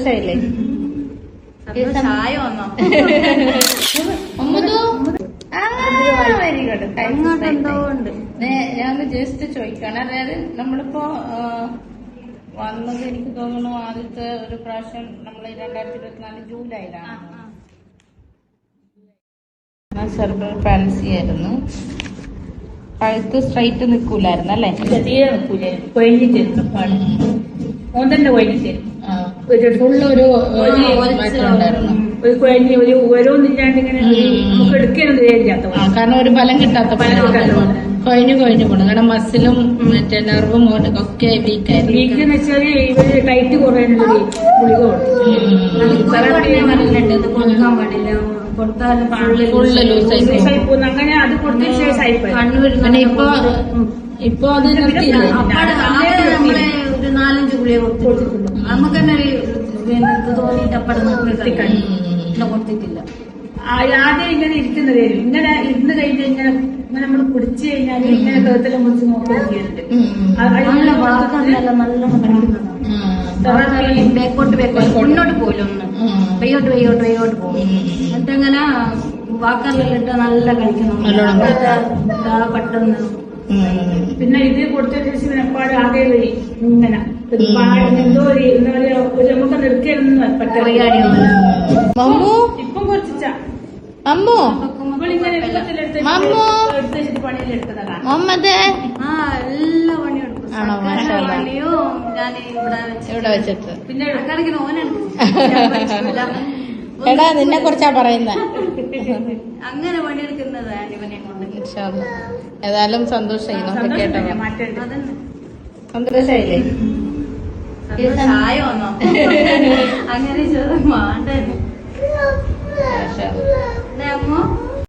സന്തോഷായില്ലേ? ചായ വന്നോ? Very good. ഞാൻ ജസ്റ്റ് ചോദിക്കണം, അതായത് നമ്മളിപ്പോ വന്നത് എനിക്ക് തോന്നുന്നു ആദ്യത്തെ ഒരു പ്രാവശ്യം നമ്മൾ 2024 ജൂലൈയിലാണ്. സെർബൽ പാൽസി ആയിരുന്നു. കഴുത്ത് സ്ട്രൈറ്റ് നിൽക്കൂലായിരുന്നു അല്ലേ? തീരെ നിൽക്കൂലേ, കൊഴിഞ്ഞിട്ടിരുന്നു. മോന്തന്റെ കൊഴിഞ്ഞിട്ടിരുന്നു. ഫുള്ളൊരു മാറ്റം ഉണ്ടായിരുന്നു. ഒരു കുഴഞ്ഞ് ഒരു ഓരോന്നില്ലാണ്ട് ഇങ്ങനെ നമുക്ക് എടുക്കാനൊന്നും ചെയ്യാത്ത, കാരണം ഒരു ഫലം കിട്ടാത്ത കൊഴിഞ്ഞു പോകണം. കാരണം മസിലും മറ്റേ നെർവും ഒക്കെ വീക്കായിരുന്നു. വീക്ക് എന്ന് വെച്ചാല് ഇവര് ടൈറ്റ് കുറയാനുള്ളൊരു ഗുളിക കൊടുക്കാൻ പാടില്ല, കൊടുത്താലും ഫുള്ള് ലൂസായി പോകുന്നു. അങ്ങനെ അത് കൊടുത്ത ശേഷമായി ഇപ്പൊ അത് നിർത്തിയില്ലേ? നമ്മളെ ഒരു 4-5 ഗുളിക കൊടുത്തിട്ടുണ്ട്. നമുക്ക് തന്നെ ഒരു ഇത് തോന്നിയിട്ട് അപ്പടെ കൊടുത്തിട്ടില്ല. ആദ്യം ഇങ്ങനെ ഇരിക്കുന്നത് ഇങ്ങനെ ഇരുന്ന് കഴിഞ്ഞ് ഇങ്ങനെ നമ്മൾ പിടിച്ചു കഴിഞ്ഞാൽ ഇങ്ങനെ കഴുത്തെല്ലാം മുറിച്ച് നോക്കിയിട്ടുണ്ട്. മുന്നോട്ട് പോലും ഒന്ന് പെയ്യോട്ട് പോകും. എന്നിട്ടങ്ങനെ വാക്കറിലെല്ലാം ഇട്ട് നല്ല കളിക്കണം പെട്ടെന്ന്. പിന്നെ ഇത് കൊടുത്തതിന് ശേഷം എപ്പാട് ആകെ വരി ഇങ്ങനെ എന്തോ എന്താ പറയാ, നമുക്ക് നിർത്തിയൊന്നും ഇപ്പം കുറച്ചാ അമ്മോ ഇങ്ങനെ എടുത്ത് പണിയിലെടുത്തതാണ്. എല്ലാ പണിയെടുക്കും. ഞാൻ ഇവിടെ വെച്ചിട്ട് പിന്നെ കണക്കിന് എടാ നിന്നെ കുറിച്ചാ പറയുന്നത്. അങ്ങനെ പണിയെടുക്കുന്നതാണ് ഇവനെ കൊണ്ട്. ഏതായാലും സന്തോഷായി കേട്ടോ. സന്തോഷായില്ലേ? ചായ വന്നോ? അങ്ങനെ മാണ്ടേ